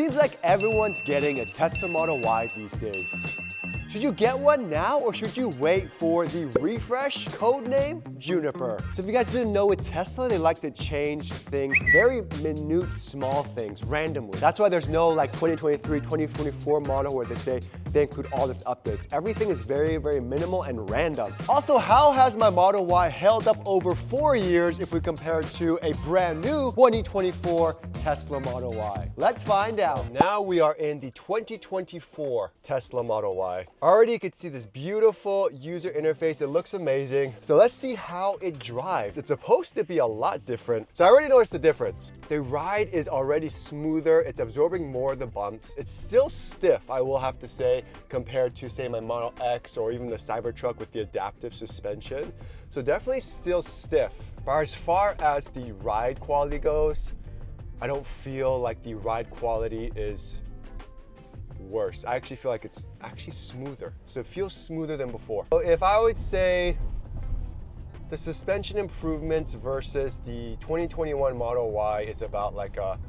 Seems like everyone's getting a Tesla Model Y these days. Should you get one now or should you wait for the refresh? Codename Juniper. So if you guys didn't know, with Tesla, they like to change things, very minute, small things, randomly. That's why there's no like 2023, 2024 model where they say they include all this updates. Everything is very, very minimal and random. Also, how has my Model Y held up over 4 years if we compare it to a brand new 2024 Tesla Model Y? Let's find out. Now we are in the 2024 Tesla Model Y. Already you can see this beautiful user interface. It looks amazing. So let's see how it drives. It's supposed to be a lot different. So I already noticed the difference. The ride is already smoother. It's absorbing more of the bumps. It's still stiff, I will have to say, compared to say my Model X or even the Cybertruck with the adaptive suspension. So definitely still stiff. But as far as the ride quality goes, I don't feel like the ride quality is worse. I actually feel like it's actually smoother. So it feels smoother than before. So if I would say the suspension improvements versus the 2021 Model Y is about like a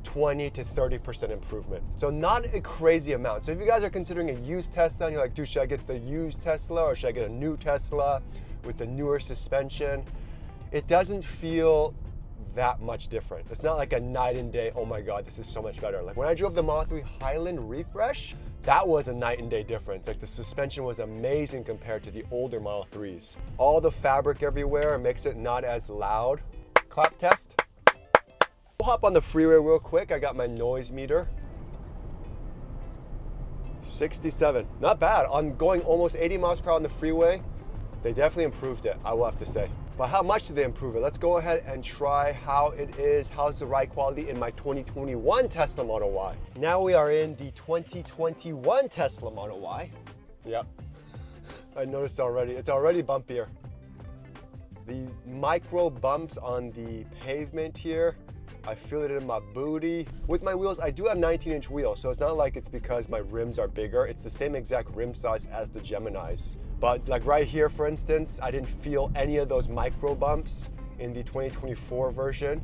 20 to 30% improvement. So not a crazy amount. So if you guys are considering a used Tesla and you're like, dude, should I get the used Tesla or should I get a new Tesla with the newer suspension? It doesn't feel that much different. It's not like a night and day, oh my God, this is so much better. Like when I drove the Model 3 Highland Refresh, that was a night and day difference. Like the suspension was amazing compared to the older Model 3s. All the fabric everywhere makes it not as loud. Clap test. We'll hop on the freeway real quick. I got my noise meter. 67, not bad. On going almost 80 miles per hour on the freeway, they definitely improved it, I will have to say. But how much did they improve it? Let's go ahead and try how it is. How's the ride quality in my 2021 Tesla Model Y? Now we are in the 2021 Tesla Model Y. Yep, I noticed already. It's already bumpier. The micro bumps on the pavement here, I feel it in my booty. With my wheels, I do have 19-inch wheels, so it's not like it's because my rims are bigger. It's the same exact rim size as the Geminis. But like right here, for instance, I didn't feel any of those micro bumps in the 2024 version,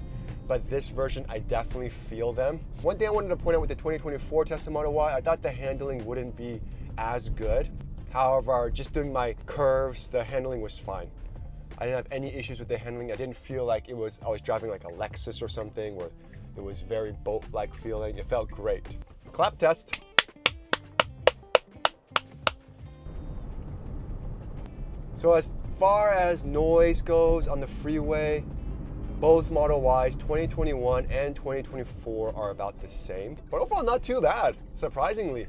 but this version, I definitely feel them. One thing I wanted to point out with the 2024 Tesla Model Y, I thought the handling wouldn't be as good. However, just doing my curves, the handling was fine. I didn't have any issues with the handling. I didn't feel like I was driving like a Lexus or something where it was very boat-like feeling. It felt great. Clap test. So as far as noise goes on the freeway, both Model Ys, 2021 and 2024 are about the same. But overall, not too bad, surprisingly.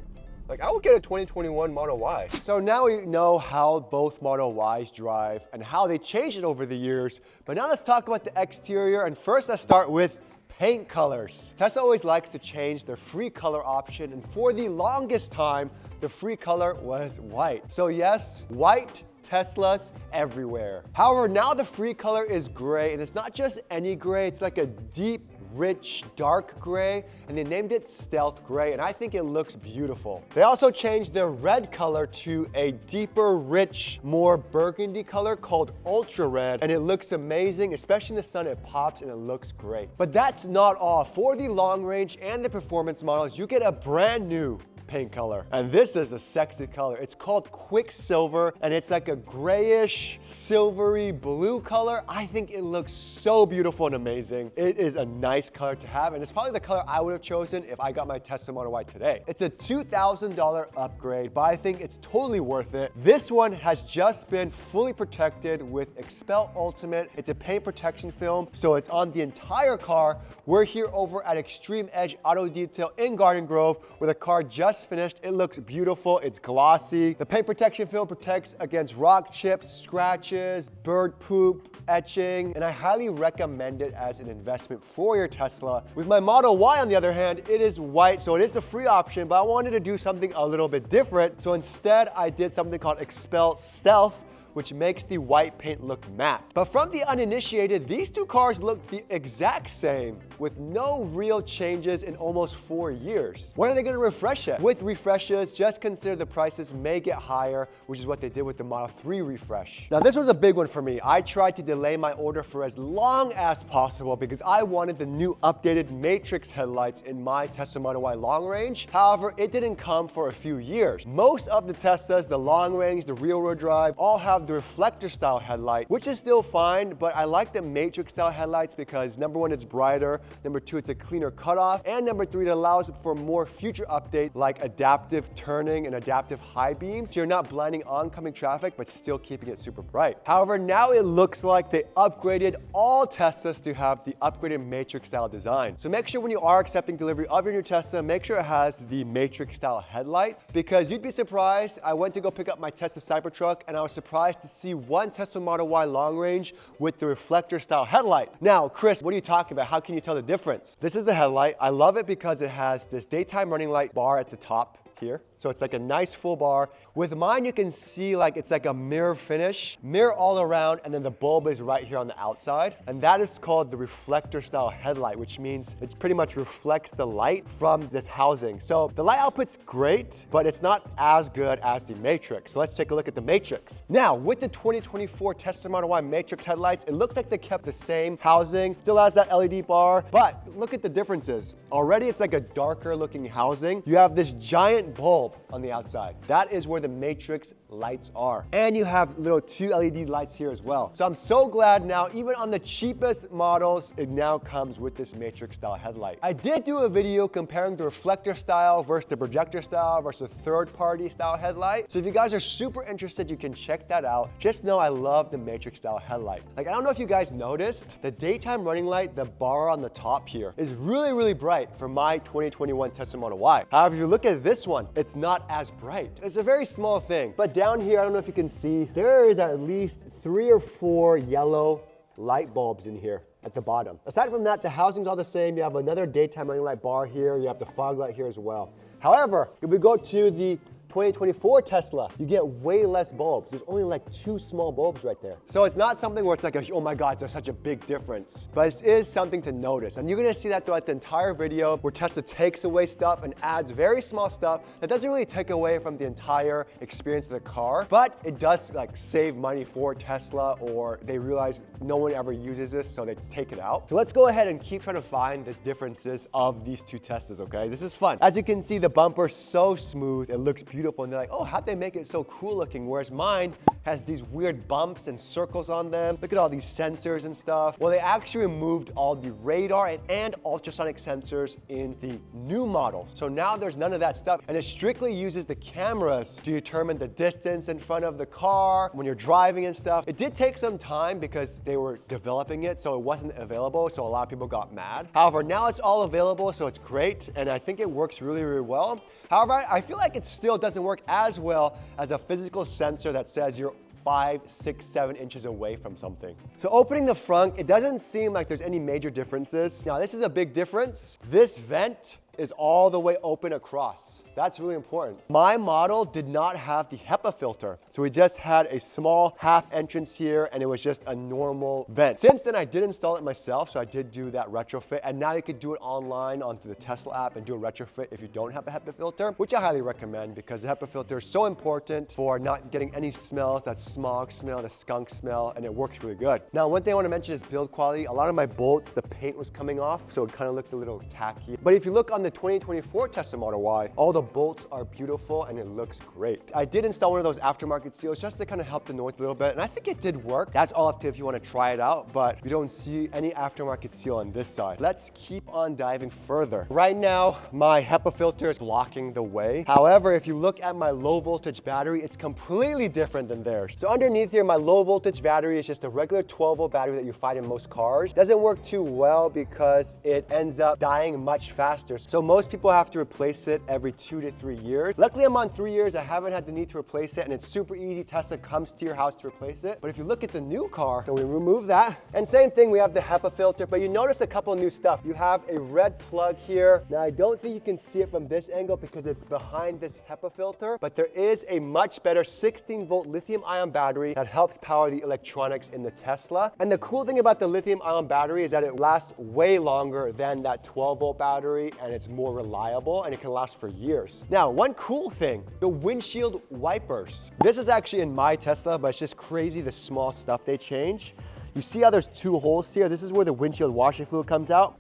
Like I would get a 2021 Model Y. So now we know how both Model Ys drive and how they changed it over the years. But now let's talk about the exterior. And first let's start with paint colors. Tesla always likes to change their free color option. And for the longest time, the free color was white. So yes, white Teslas everywhere. However, now the free color is gray, and it's not just any gray, it's like a deep, rich, dark gray, and they named it Stealth Gray, and I think it looks beautiful. They also changed their red color to a deeper, rich, more burgundy color called Ultra Red, and it looks amazing, especially in the sun. It pops and it looks great. But that's not all. For the long range and the performance models, you get a brand new paint color. And this is a sexy color. It's called Quicksilver, and it's like a grayish, silvery blue color. I think it looks so beautiful and amazing. It is a nice color to have, and it's probably the color I would have chosen if I got my Tesla Model Y today. It's a $2,000 upgrade, but I think it's totally worth it. This one has just been fully protected with Expel Ultimate. It's a paint protection film, so it's on the entire car. We're here over at Extreme Edge Auto Detail in Garden Grove, where the car just finished. It looks beautiful. It's glossy. The paint protection film protects against rock chips, scratches, bird poop, etching, and I highly recommend it as an investment for your Tesla. With my Model Y, on the other hand, it is white, so it is the free option, but I wanted to do something a little bit different. So instead, I did something called Expel Stealth, which makes the white paint look matte. But from the uninitiated, these two cars look the exact same with no real changes in almost 4 years. When are they going to refresh it? With refreshes, just consider the prices may get higher, which is what they did with the Model 3 refresh. Now, this was a big one for me. I tried to delay my order for as long as possible because I wanted the new updated Matrix headlights in my Tesla Model Y long range. However, it didn't come for a few years. Most of the Teslas, the long range, the rear wheel drive, all have the reflector style headlight, which is still fine, but I like the Matrix style headlights because number one, it's brighter, number two, it's a cleaner cutoff, and number three, it allows for more future updates like adaptive turning and adaptive high beams, so you're not blinding oncoming traffic, but still keeping it super bright. However, now it looks like they upgraded all Teslas to have the upgraded Matrix style design. So make sure when you are accepting delivery of your new Tesla, make sure it has the Matrix style headlights, because you'd be surprised. I went to go pick up my Tesla Cybertruck and I was surprised to see one Tesla Model Y long range with the reflector style headlight. Now, Chris, what are you talking about? How can you tell the difference? This is the headlight. I love it because it has this daytime running light bar at the top here. So it's like a nice full bar. With mine, you can see like it's like a mirror finish, mirror all around, and then the bulb is right here on the outside. And that is called the reflector style headlight, which means it pretty much reflects the light from this housing. So the light output's great, but it's not as good as the Matrix. So let's take a look at the Matrix. Now, with the 2024 Tesla Model Y Matrix headlights, it looks like they kept the same housing, still has that LED bar, but look at the differences. Already it's like a darker looking housing. You have this giant bulb on the outside. That is where the Matrix lights are. And you have little 2 LED lights here as well. So I'm so glad now, even on the cheapest models, it now comes with this Matrix style headlight. I did do a video comparing the reflector style versus the projector style versus third-party style headlight. So if you guys are super interested, you can check that out. Just know I love the Matrix style headlight. Like, I don't know if you guys noticed, the daytime running light, the bar on the top here, is really, really bright for my 2021 Tesla Model Y. However, if you look at this one, it's not as bright. It's a very small thing. But down here, I don't know if you can see, there is at least 3 or 4 yellow light bulbs in here at the bottom. Aside from that, the housing's all the same. You have another daytime running light bar here. You have the fog light here as well. However, if we go to the 2024 Tesla, you get way less bulbs. There's only like 2 small bulbs right there. So it's not something where it's like, oh my God, there's such a big difference. But it is something to notice. And you're gonna see that throughout the entire video where Tesla takes away stuff and adds very small stuff that doesn't really take away from the entire experience of the car, but it does like save money for Tesla, or they realize no one ever uses this, so they take it out. So let's go ahead and keep trying to find the differences of these 2 Teslas, okay? This is fun. As you can see, the bumper's so smooth, it looks beautiful. And they're like, oh, how'd they make it so cool looking? Whereas mine has these weird bumps and circles on them. Look at all these sensors and stuff. Well, they actually removed all the radar and ultrasonic sensors in the new models. So now there's none of that stuff. And it strictly uses the cameras to determine the distance in front of the car when you're driving and stuff. It did take some time because they were developing it, so it wasn't available. So a lot of people got mad. However, now it's all available, so it's great. And I think it works really, really well. However, I feel like it still doesn't work as well as a physical sensor that says you're 5, 6, 7 inches away from something. So opening the front, it doesn't seem like there's any major differences. Now, this is a big difference. This vent is all the way open across. That's really important. My model did not have the Hepa filter. So we just had a small half entrance here, and it was just a normal vent. Since then, I did install it myself, so I did do that retrofit. And now you could do it online onto the Tesla app and do a retrofit if you don't have a Hepa filter, which I highly recommend because the Hepa filter is so important for not getting any smells, that smog smell, the skunk smell, and it works really good. Now, one thing I want to mention is build quality. A lot of my bolts, the paint was coming off, so it kind of looked a little tacky. But if you look on the 2024 Tesla Model Y, all the bolts are beautiful and it looks great. I did install one of those aftermarket seals just to kind of help the noise a little bit, and I think it did work. That's all up to if you want to try it out, but you don't see any aftermarket seal on this side. Let's keep on diving further. Right now, my Hepa filter is blocking the way. However, if you look at my low voltage battery, it's completely different than theirs. So underneath here, my low voltage battery is just a regular 12-volt battery that you find in most cars. Doesn't work too well because it ends up dying much faster. So most people have to replace it every 2 to 3 years. Luckily, I'm on 3 years. I haven't had the need to replace it, and it's super easy. Tesla comes to your house to replace it. But if you look at the new car, so we remove that. And same thing, we have the Hepa filter, but you notice a couple new stuff. You have a red plug here. Now, I don't think you can see it from this angle because it's behind this Hepa filter, but there is a much better 16-volt lithium-ion battery that helps power the electronics in the Tesla. And the cool thing about the lithium-ion battery is that it lasts way longer than that 12-volt battery, and it's more reliable, and it can last for years. Now, one cool thing, the windshield wipers. This is actually in my Tesla, but it's just crazy the small stuff they change. You see how there's 2 holes here? This is where the windshield washer fluid comes out.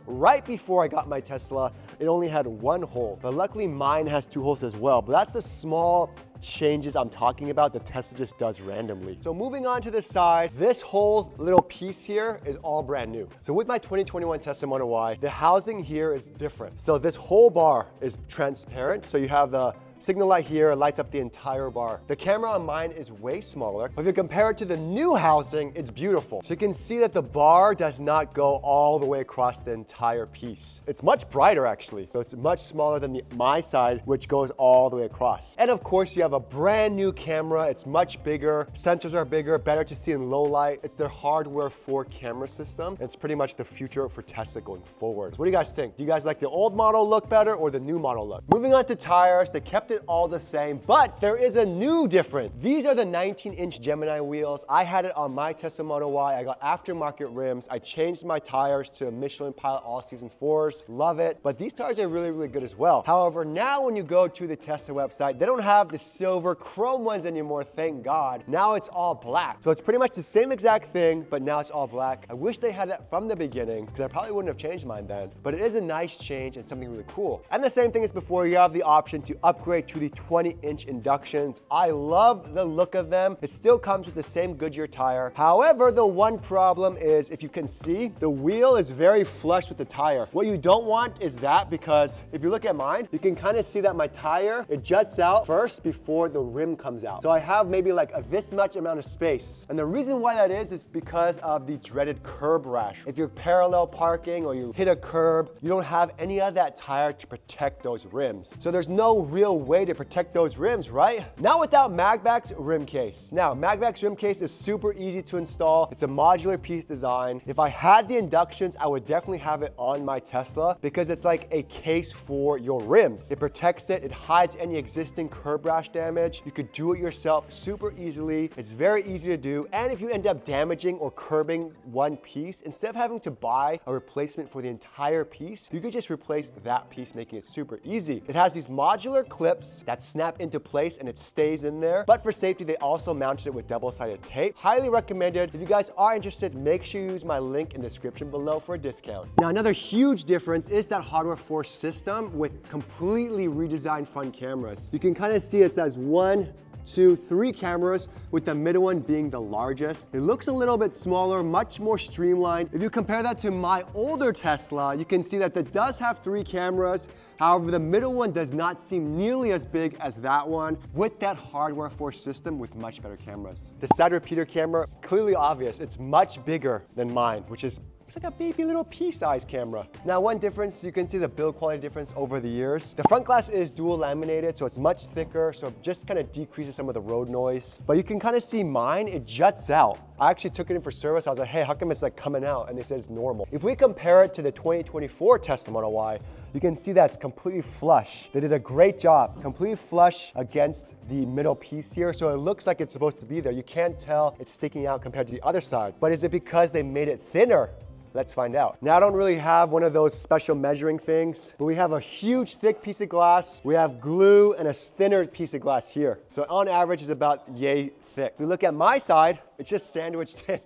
Right before I got my Tesla, it only had 1 hole, but luckily mine has 2 holes as well. But that's the small changes I'm talking about that Tesla just does randomly. So moving on to the side, this whole little piece here is all brand new. So with my 2021 Tesla Model Y, the housing here is different. So this whole bar is transparent. So you have the signal light here, lights up the entire bar. The camera on mine is way smaller, but if you compare it to the new housing, it's beautiful. So you can see that the bar does not go all the way across the entire piece. It's much brighter actually. So it's much smaller than my side, which goes all the way across. And of course, you have a brand new camera. It's much bigger. Sensors are bigger, better to see in low light. It's their hardware 4 camera system. It's pretty much the future for Tesla going forward. So what do you guys think? Do you guys like the old model look better or the new model look? Moving on to tires, they kept it all the same, but there is a new difference. These are the 19-inch Gemini wheels. I had it on my Tesla Model Y. I got aftermarket rims. I changed my tires to Michelin Pilot All Season 4s. Love it. But these tires are really, really good as well. However, now when you go to the Tesla website, they don't have the silver chrome ones anymore, thank God. Now it's all black. So it's pretty much the same exact thing, but now it's all black. I wish they had that from the beginning because I probably wouldn't have changed mine then. But it is a nice change and something really cool. And the same thing as before, you have the option to upgrade to the 20-inch inductions. I love the look of them. It still comes with the same Goodyear tire. However, the one problem is, if you can see, the wheel is very flush with the tire. What you don't want is that, because if you look at mine, you can kind of see that my tire, it juts out first before the rim comes out. So I have maybe like this much amount of space. And the reason why that is because of the dreaded curb rash. If you're parallel parking or you hit a curb, you don't have any of that tire to protect those rims. So there's no real way to protect those rims, right? Not without Magbak's rim case. Now, Magbak's rim case is super easy to install. It's a modular piece design. If I had the inductions, I would definitely have it on my Tesla because it's like a case for your rims. It protects it. It hides any existing curb rash damage. You could do it yourself super easily. It's very easy to do. And if you end up damaging or curbing one piece, instead of having to buy a replacement for the entire piece, you could just replace that piece, making it super easy. It has these modular clips that snap into place and it stays in there. But for safety, they also mounted it with double-sided tape. Highly recommended. If you guys are interested, make sure you use my link in the description below for a discount. Now, another huge difference is that hardware 4 system with completely redesigned front cameras. You can kind of see it says 1, 2, 3 cameras, with the middle one being the largest. It looks a little bit smaller, much more streamlined. If you compare that to my older Tesla, you can see that it does have 3 cameras. However, the middle one does not seem nearly as big as that one with that hardware 4 system with much better cameras. The side repeater camera is clearly obvious. It's much bigger than mine, which is it's like a baby little pea-sized camera. Now, one difference, you can see the build quality difference over the years. The front glass is dual laminated, so it's much thicker, so it just kind of decreases some of the road noise. But you can kind of see mine, it juts out. I actually took it in for service. I was like, hey, how come it's like coming out? And they said it's normal. If we compare it to the 2024 Tesla Model Y, you can see that it's completely flush. They did a great job, completely flush against the middle piece here. So it looks like it's supposed to be there. You can't tell it's sticking out compared to the other side. But is it because they made it thinner? Let's find out. Now, I don't really have one of those special measuring things, but we have a huge thick piece of glass. We have glue and a thinner piece of glass here. So on average, it's about yay thick. If you look at my side, it's just sandwiched in.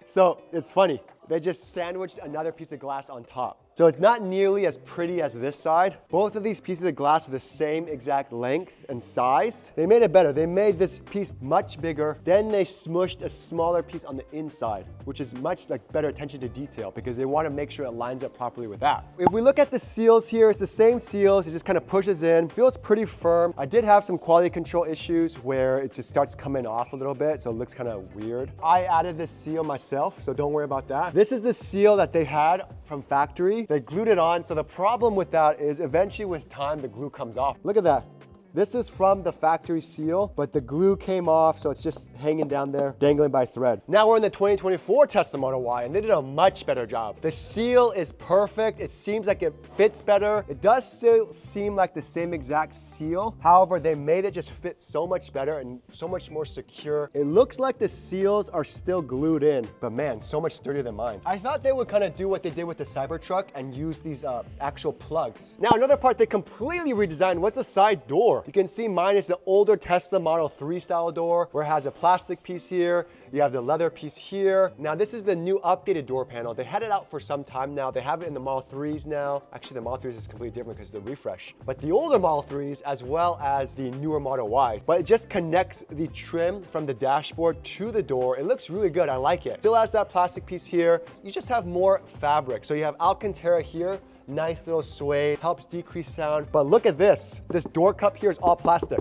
So it's funny. They just sandwiched another piece of glass on top. So it's not nearly as pretty as this side. Both of these pieces of glass are the same exact length and size. They made it better. They made this piece much bigger. Then they smushed a smaller piece on the inside, which is much like better attention to detail because they want to make sure it lines up properly with that. If we look at the seals here, it's the same seals. It just kind of pushes in, feels pretty firm. I did have some quality control issues where it just starts coming off a little bit, so it looks kind of weird. I added this seal myself, so don't worry about that. This is the seal that they had from factory. see they glued it on. So the problem with that is eventually with time, the glue comes off. Look at that. This is from the factory seal, but the glue came off, so it's just hanging down there, dangling by thread. Now we're in the 2024 Tesla Model Y, and they did a much better job. The seal is perfect. It seems like it fits better. It does still seem like the same exact seal. However, they made it just fit so much better and so much more secure. It looks like the seals are still glued in, but man, so much sturdier than mine. I thought they would kind of do what they did with the Cybertruck and use these actual plugs. Now, another part they completely redesigned was the side door. You can see mine is the older Tesla Model 3 style door where it has a plastic piece here. You have the leather piece here. Now this is the new updated door panel. They had it out for some time now. They have it in the Model 3s now. Actually, the Model 3s is completely different because of the refresh. But the older Model 3s as well as the newer Model Ys. But it just connects the trim from the dashboard to the door. It looks really good. I like it. Still has that plastic piece here. You just have more fabric. So you have Alcantara here. Nice little suede, helps decrease sound. But look at this. This door cup here is all plastic.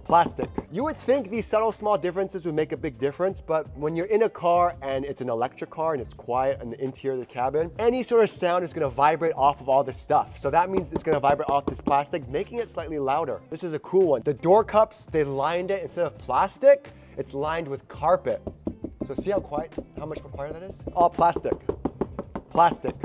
Plastic. You would think these subtle small differences would make a big difference, but when you're in a car and it's an electric car and it's quiet in the interior of the cabin, any sort of sound is gonna vibrate off of all this stuff. So that means it's gonna vibrate off this plastic, making it slightly louder. This is a cool one. The door cups, they lined it instead of plastic, it's lined with carpet. So see how much more quieter that is? All plastic. Plastic.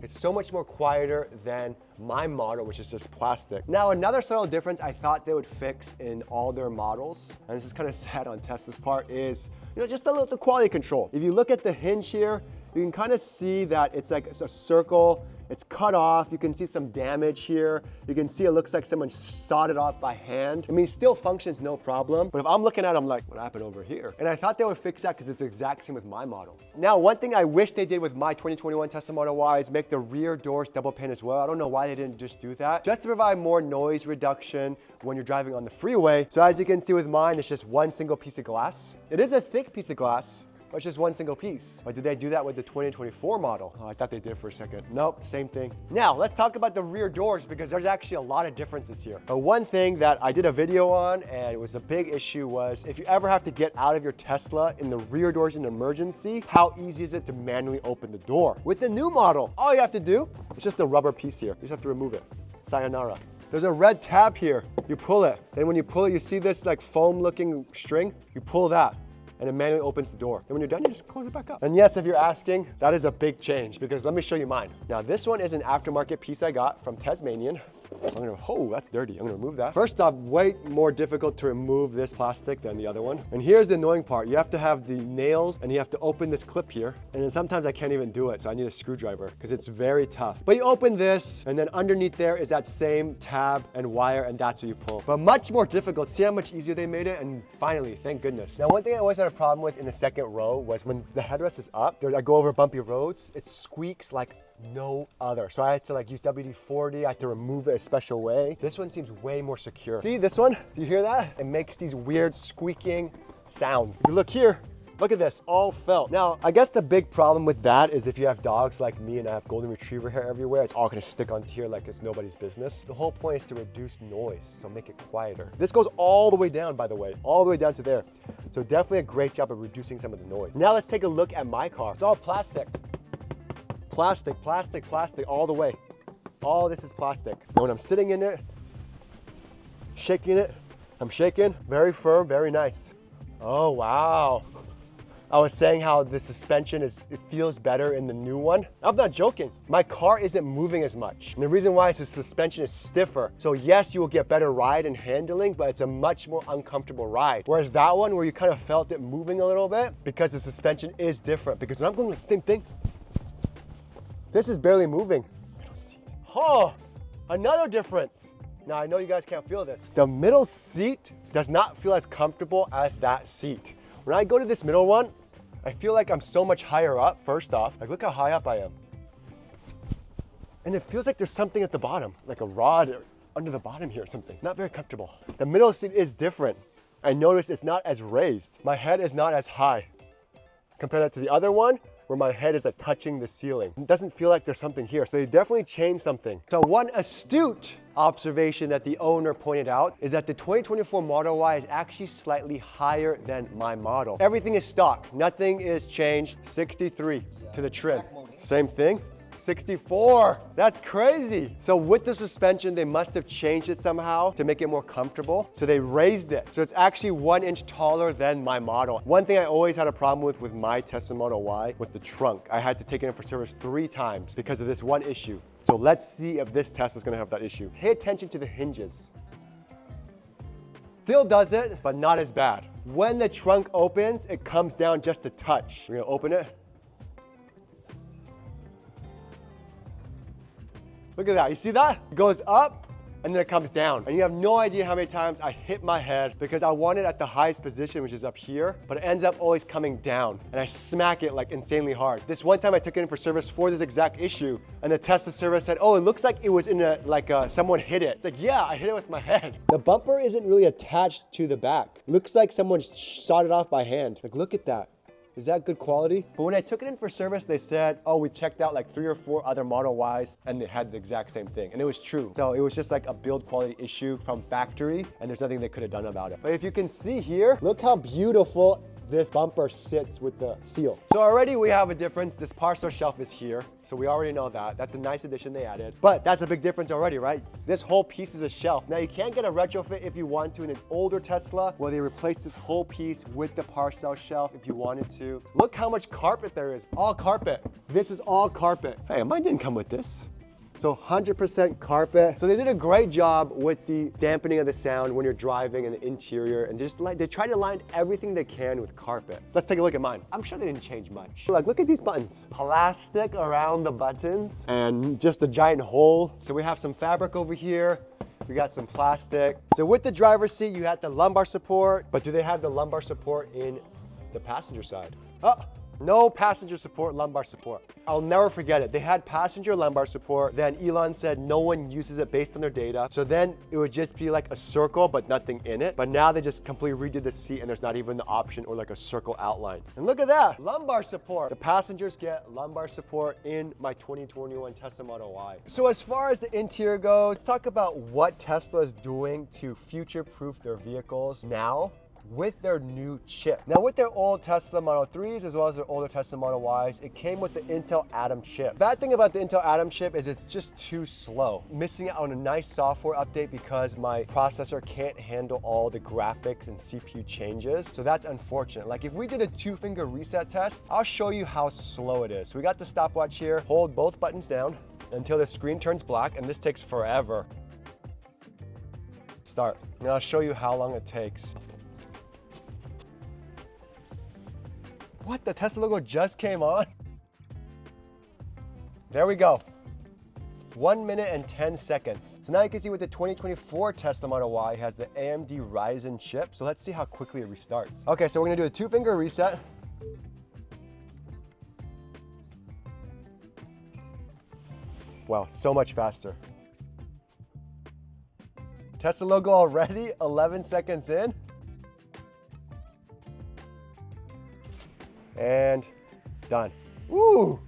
It's so much more quieter than my model, which is just plastic. Now, another subtle difference I thought they would fix in all their models, and this is kind of sad on Tesla's part, is just the quality control. If you look at the hinge here, you can kind of see that it's like a circle. It's cut off. You can see some damage here. You can see it looks like someone sawed it off by hand. I mean, it still functions no problem, but if I'm looking at it, I'm like, what happened over here? And I thought they would fix that because it's the exact same with my model. Now, one thing I wish they did with my 2021 Tesla Model Y is make the rear doors double pane as well. I don't know why they didn't just do that. Just to provide more noise reduction when you're driving on the freeway. So as you can see with mine, it's just one single piece of glass. It is a thick piece of glass, but it's just one single piece. But did they do that with the 2024 model? Oh, I thought they did for a second. Nope, same thing. Now, let's talk about the rear doors because there's actually a lot of differences here. But one thing that I did a video on and it was a big issue was if you ever have to get out of your Tesla in the rear doors in an emergency, how easy is it to manually open the door? With the new model, all you have to do is just a rubber piece here. You just have to remove it. Sayonara. There's a red tab here. You pull it. Then when you pull it, you see this like foam looking string? You pull that, and it manually opens the door. Then when you're done, you just close it back up. And yes, if you're asking, that is a big change because let me show you mine. Now this one is an aftermarket piece I got from Tasmanian. So oh, that's dirty. I'm gonna remove that. First off, way more difficult to remove this plastic than the other one. And here's the annoying part. You have to have the nails and you have to open this clip here. And then sometimes I can't even do it. So I need a screwdriver because it's very tough. But you open this and then underneath there is that same tab and wire and that's what you pull. But much more difficult. See how much easier they made it? And finally, thank goodness. Now, one thing I always had a problem with in the second row was when the headrest is up, I go over bumpy roads, it squeaks like no other. So I had to like use WD-40. I had to remove it a special way. This one seems way more secure. See this one? Do you hear that? It makes these weird squeaking sounds. If you look here, look at this, all felt. Now, I guess the big problem with that is if you have dogs like me and I have golden retriever hair everywhere, it's all gonna stick onto here like it's nobody's business. The whole point is to reduce noise, so make it quieter. This goes all the way down, by the way, all the way down to there. So definitely a great job of reducing some of the noise. Now let's take a look at my car. It's all plastic. Plastic, plastic, plastic, all the way. All this is plastic. And when I'm sitting in it, shaking it, I'm shaking, very firm, very nice. Oh, wow. I was saying how the suspension it feels better in the new one. I'm not joking. My car isn't moving as much. And the reason why is the suspension is stiffer. So yes, you will get better ride and handling, but it's a much more uncomfortable ride. Whereas that one where you kind of felt it moving a little bit because the suspension is different. Because when I'm going like the same thing, this is barely moving. I don't see it. Oh, another difference. Now I know you guys can't feel this. The middle seat does not feel as comfortable as that seat. When I go to this middle one, I feel like I'm so much higher up, first off. Like, look how high up I am. And it feels like there's something at the bottom, like a rod under the bottom here or something. Not very comfortable. The middle seat is different. I noticed it's not as raised. My head is not as high compared to the other one where my head is like touching the ceiling. It doesn't feel like there's something here. So they definitely changed something. So one astute observation that the owner pointed out is that the 2024 Model Y is actually slightly higher than my model. Everything is stock, nothing is changed. 63 to the trim. Same thing, 64. That's crazy. So with the suspension, they must have changed it somehow to make it more comfortable. So they raised it. So it's actually 1 inch taller than my model. One thing I always had a problem with my Tesla Model Y was the trunk. I had to take it in for service 3 times because of this one issue. So let's see if this Tesla's gonna have that issue. Pay attention to the hinges. Still does it, but not as bad. When the trunk opens, it comes down just a touch. We're gonna open it. Look at that, you see that? It goes up and then it comes down. And you have no idea how many times I hit my head because I want it at the highest position, which is up here, but it ends up always coming down and I smack it like insanely hard. This one time I took it in for service for this exact issue and the Tesla service said, oh, it looks like it was in someone hit it. It's like, yeah, I hit it with my head. The bumper isn't really attached to the back. It looks like someone sawed it off by hand. Like, look at that. Is that good quality? But when I took it in for service, they said, oh, we checked out like 3 or 4 other Model Ys and they had the exact same thing. And it was true. So it was just like a build quality issue from factory and there's nothing they could have done about it. But if you can see here, look how beautiful this bumper sits with the seal. So already we have a difference. This parcel shelf is here. So we already know that. That's a nice addition they added. But that's a big difference already, right? This whole piece is a shelf. Now you can't get a retrofit if you want to in an older Tesla where they replace this whole piece with the parcel shelf if you wanted to. Look how much carpet there is. All carpet. This is all carpet. Hey, mine didn't come with this. So 100% carpet. So they did a great job with the dampening of the sound when you're driving in the interior and just like, they try to line everything they can with carpet. Let's take a look at mine. I'm sure they didn't change much. Like, look at these buttons. Plastic around the buttons and just a giant hole. So we have some fabric over here. We got some plastic. So with the driver's seat, you had the lumbar support, but do they have the lumbar support in the passenger side? Oh. No passenger support, lumbar support. I'll never forget it. They had passenger lumbar support. Then Elon said no one uses it based on their data. So then it would just be like a circle, but nothing in it. But now they just completely redid the seat and there's not even the option or like a circle outline. And look at that, lumbar support. The passengers get lumbar support in my 2021 Tesla Model Y. So as far as the interior goes, let's talk about what Tesla is doing to future-proof their vehicles now with their new chip. Now with their old Tesla Model 3s as well as their older Tesla Model Ys, it came with the Intel Atom chip. Bad thing about the Intel Atom chip is it's just too slow. Missing out on a nice software update because my processor can't handle all the graphics and CPU changes. So that's unfortunate. Like if we did a 2-finger reset test, I'll show you how slow it is. So we got the stopwatch here. Hold both buttons down until the screen turns black and this takes forever. Start. And I'll show you how long it takes. What? The Tesla logo just came on? There we go. 1 minute and 10 seconds. So now you can see with the 2024 Tesla Model Y has the AMD Ryzen chip. So let's see how quickly it restarts. Okay, so we're gonna do a 2-finger reset. Wow, so much faster. Tesla logo already 11 seconds in. And done. Woo!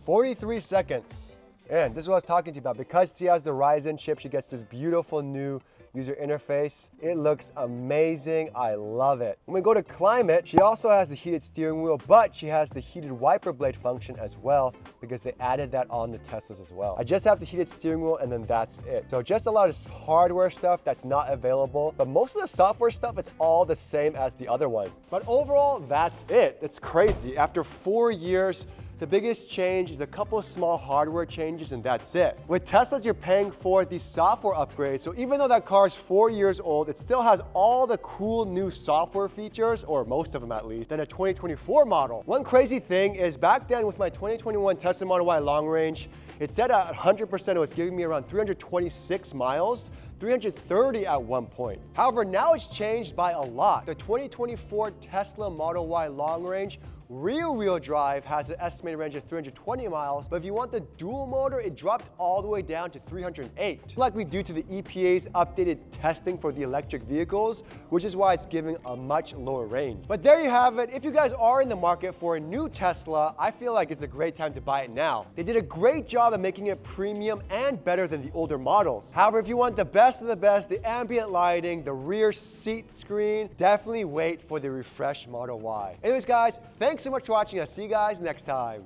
43 seconds. And this is what I was talking to you about. Because she has the Ryzen chip, she gets this beautiful new user interface. It looks amazing. I love it. When we go to climate, she also has the heated steering wheel, but she has the heated wiper blade function as well because they added that on the Teslas as well. I just have the heated steering wheel and then that's it. So just a lot of hardware stuff that's not available, but most of the software stuff is all the same as the other one. But overall, that's it. It's crazy. After 4 years, the biggest change is a couple of small hardware changes and that's it. With Teslas, you're paying for the software upgrade. So even though that car is 4 years old, it still has all the cool new software features, or most of them at least, than a 2024 model. One crazy thing is back then with my 2021 Tesla Model Y long range, it said at 100% it was giving me around 326 miles. 330 at one point. However, now it's changed by a lot. The 2024 Tesla Model Y long range rear-wheel drive has an estimated range of 320 miles, but if you want the dual motor, it dropped all the way down to 308. Likely due to the EPA's updated testing for the electric vehicles, which is why it's giving a much lower range. But there you have it. If you guys are in the market for a new Tesla, I feel like it's a great time to buy it now. They did a great job of making it premium and better than the older models. However, if you want the best of the best, the ambient lighting, the rear seat screen, definitely wait for the refreshed Model Y. Anyways, guys, thanks so much for watching. I'll see you guys next time.